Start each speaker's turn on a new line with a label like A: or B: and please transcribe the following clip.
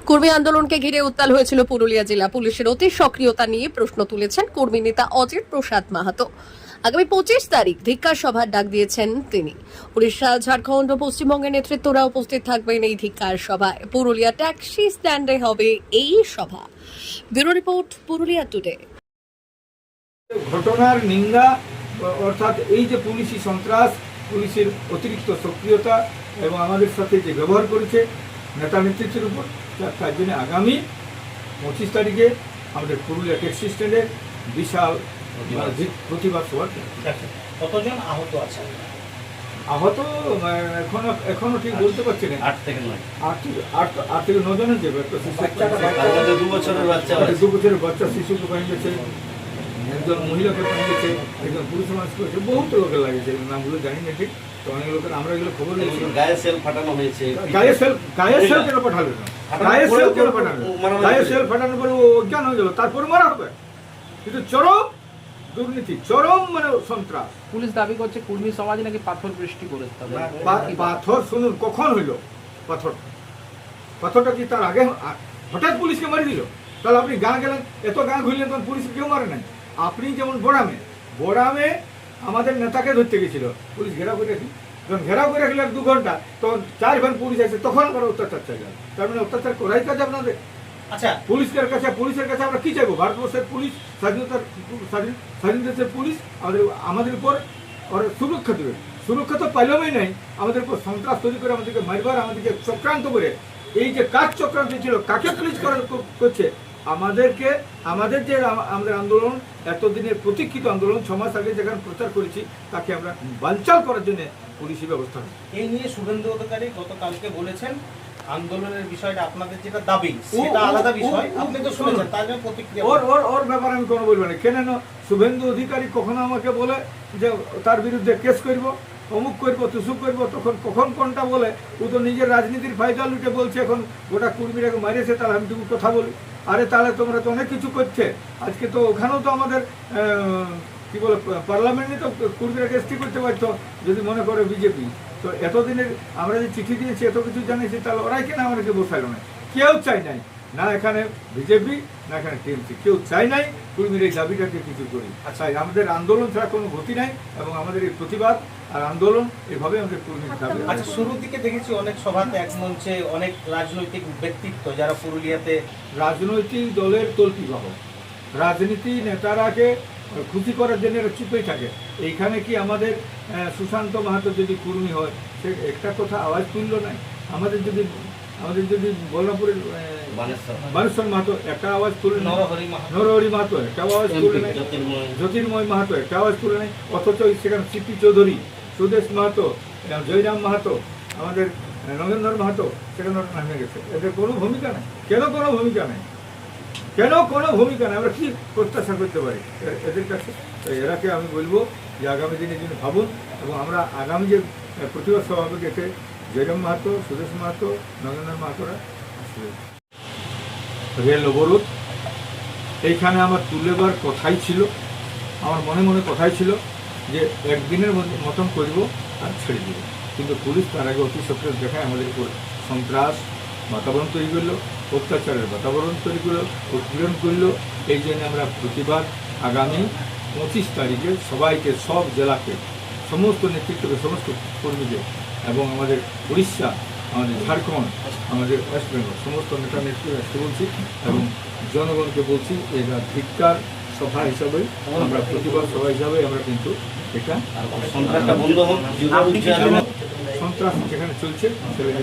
A: কর্মী আন্দোলনকে ঘিরে উত্তাল হয়েছিল পুরুলিয়া জেলা। পুলিশের অতি সক্রিয়তা নিয়ে প্রশ্ন তুলেছেন কর্মী নেতা অজিত প্রসাদ মাহাতো। আগামী 25 তারিখ ধিক্কার সভার ডাক দিয়েছেন তিনি। উড়িষ্যা, ঝাড়খণ্ড ও পশ্চিমবঙ্গের নেতৃত্বরা উপস্থিত থাকবেন এই ধিক্কার সভায়। পুরুলিয়া ট্যাক্সি স্ট্যান্ডে হবে এই সভা। Bureau report, Purulia today.
B: ঘটনার নিন্দা, অর্থাৎ এই যে পুলিশি সন্ত্রাস, পুলিশের অতিরিক্ত সক্রিয়তা এবং আমাদের সাথে যে ব্যবহার করেছে নেতা নেতৃত্বের উপর, তার জন্য আগামী 25 তারিখে আমাদের পুরুলিয়া ট্যাক্সি স্ট্যান্ডে বিশাল প্রতিবাদ সভা।
C: কতজন আহত আছেন?
B: আহত এখনো ঠিক বলতে পারছি না।
C: 8 থেকে 9
B: 8 থেকে 9 জনের যাবে।
C: 2 বছরের বাচ্চা,
B: 2 বছরের বাচ্চা শিশুকে পাই গেছে, একজন মহিলাকে পাই গেছে, একজন পুরুষ মানুষ করেছে, বহুত লোকের লাগেছে, নামগুলো জানি না ঠিক। তো অনেক লোকের আমরা এগুলো খবর নিয়েছি।
C: গায়ে সেল ফাটানো হয়েছে।
B: গায়ে সেল কেন পাঠালো না? গায়ে সেল কেন পাঠানো? গায়ে সেল ফাটানোর পরে ও অজ্ঞান হয়ে গেল, তারপরে মারা হবে। কিন্তু চরম দুর্নীতি, চরম মানে সন্ত্রাস।
D: পুলিশ দাবি করছে কর্মী সমাজ নাকি পাথর বৃষ্টি করেছে।
B: পাথর শুনুন, কখন হইলো পাথরটা কি তার আগে হঠাৎ পুলিশকে মারি দিল? তাহলে আপনি গাঁ গেলেন, এত গাঁ ঘুরলেন, তখন পুলিশকে কেউ মারে নাই। আপনি যেমন বোড়ামে আমাদের নেতাকে ধরতে গেছিল, পুলিশ ঘেরাও করে রাখি। যখন ঘেরাও করে রাখলে 2 ঘন্টা, তখন 4 ভান পুলিশ আসে, তখন আমরা অত্যাচার চাই। তার মানে অত্যাচার করাই কাজ আপনাদের।
C: আচ্ছা,
B: পুলিশের কাছে আমরা কি চাইবো? ভারতবর্ষের পুলিশ, স্বাধীন দেশের পুলিশ আমাদের উপর সুরক্ষা দেবে। সুরক্ষা তো পাইলই নাই, আমাদের উপর সন্ত্রাস তৈরি করে, আমাদেরকে মারবার, আমাদেরকে চক্রান্ত করে। এই যে কাজ চক্রান্ত ছিল, কাকে পুলিশ করছে? আমাদের আন্দোলন, এতদিনের প্রতীক্ষিত আন্দোলন, 6 মাস আগে যেখানে প্রচার করেছি, তাকে আমরা বানচাল করার জন্য পুলিশি ব্যবস্থা।
C: এই নিয়ে শুভেন্দু অধিকারী গতকালকে বলেছেন আন্দোলনের বিষয়টা আপনাদের যেটা দাবি সেটা আলাদা বিষয়, আপনি তো শুনেছেন, তার জন্য প্রতিক্রিয়া।
B: ওর ব্যাপারে আমি কোনো বলবো না। কেন শুভেন্দু অধিকারী কখনো আমাকে বলে যে তার বিরুদ্ধে কেস করব, অমুক করবো, তুসুক করবো, তখন কখন কোনটা বলে? ও তো নিজের রাজনীতির ফায়দা লুটে বলছে এখন গোটা কর্মীরাকে মারিয়েছে, তাহলে আমি তুমি কথা বলি। আরে তাহলে তোমরা তো অনেক কিছু করছে। আজকে তো ওখানেও তো আমাদের কি বলে, পার্লামেন্টে তো কর্মীরাকে এসটি করতে পারতো, যদি মনে করে বিজেপি। তো এতদিনের আমরা যে চিঠি দিয়েছি, এত কিছু জানিয়েছি, তাহলে ওরাই কেন আমাদেরকে বসাইল না? কেউ চাই নাই, না এখানে বিজেপি, না এখানে টিএমসি, কেউ চাই নাই কর্মীর এই দাবিটাকে কিছু করি। আচ্ছা, আমাদের আন্দোলন ছাড়া কোনো গতি নাই, এবং আমাদের এই প্রতিবাদ আর আন্দোলন এভাবে আমাদের কর্মীর দাবি।
C: আচ্ছা, শুরুর দিকে দেখেছি অনেক সভাতে এক মঞ্চে অনেক রাজনৈতিক ব্যক্তিত্ব যারা পুরুলিয়াতে
B: রাজনৈতিক দলের তল্পিবাহ, রাজনীতি নেতারাকে খুশি করার জন্য এরা চুপেই থাকে। এইখানে কি আমাদের সুশান্ত মাহাতো যদি কর্মী হয়, সে একটা কথা আওয়াজ তুলল নাই? আমাদের যদি বলরামপুরের বানেশ্বর মাহাতো একটা আওয়াজ তুলে, নরহরি মাহাতো একটা আওয়াজ তুলে নাই, জ্যোতির্ময় মাহাতো একটা আওয়াজ তুলে নাই। অথচ সেখানে সিপি চৌধুরী, সুদেশ মাহাতো, জয়রাম মাহাতো, আমাদের নগেন্দ্র মাহাতো সেখানে নামে গেছে। এদের কোনো ভূমিকা নেই। কেন কোনো ভূমিকা নেই? আমরা কি প্রত্যাশা করতে পারি এদের কাছে? এরাকে আমি বলবো যে আগামী দিনের জন্য ভাবুন, এবং আমরা আগামী যে প্রতিবাদ সভা হবে, এতে জয়রাম মাহাতো, সুদেশ মাহাতো, নগেন্দ্র মাহাতোরা আসবে। রেল অবরোধ এইখানে আমার তুলেবার কথাই ছিল, আমার মনে কথাই ছিল যে একদিনের মতন করব আর ছেড়ে দেব। কিন্তু পুলিশ তার আগে অতি সক্রিয় দেখায়, আমাদের উপর সন্ত্রাস বাতাবরণ তৈরি করলো, অত্যাচারের বাতাবরণ তৈরি করলো, উৎপীড়ন করলো। এই জন্য আমরা প্রতিবাদ আগামী 25 তারিখে সবাইকে, সব জেলাকে, সমস্ত নেতৃত্বকে, সমস্ত কর্মীকে, এবং আমাদের উড়িষ্যা, আমাদের ঝাড়খণ্ড, আমাদের ওয়েস্ট বেঙ্গল সমস্ত নেতা নেতৃত্বকে বলছি, এবং জনগণকে বলছি, এটা ধিক্কার সভা হিসাবে, আমরা প্রতিবাদ সভা হিসাবে আমরা কিন্তু এটা সন্ত্রাস যেখানে চলছে সেখানে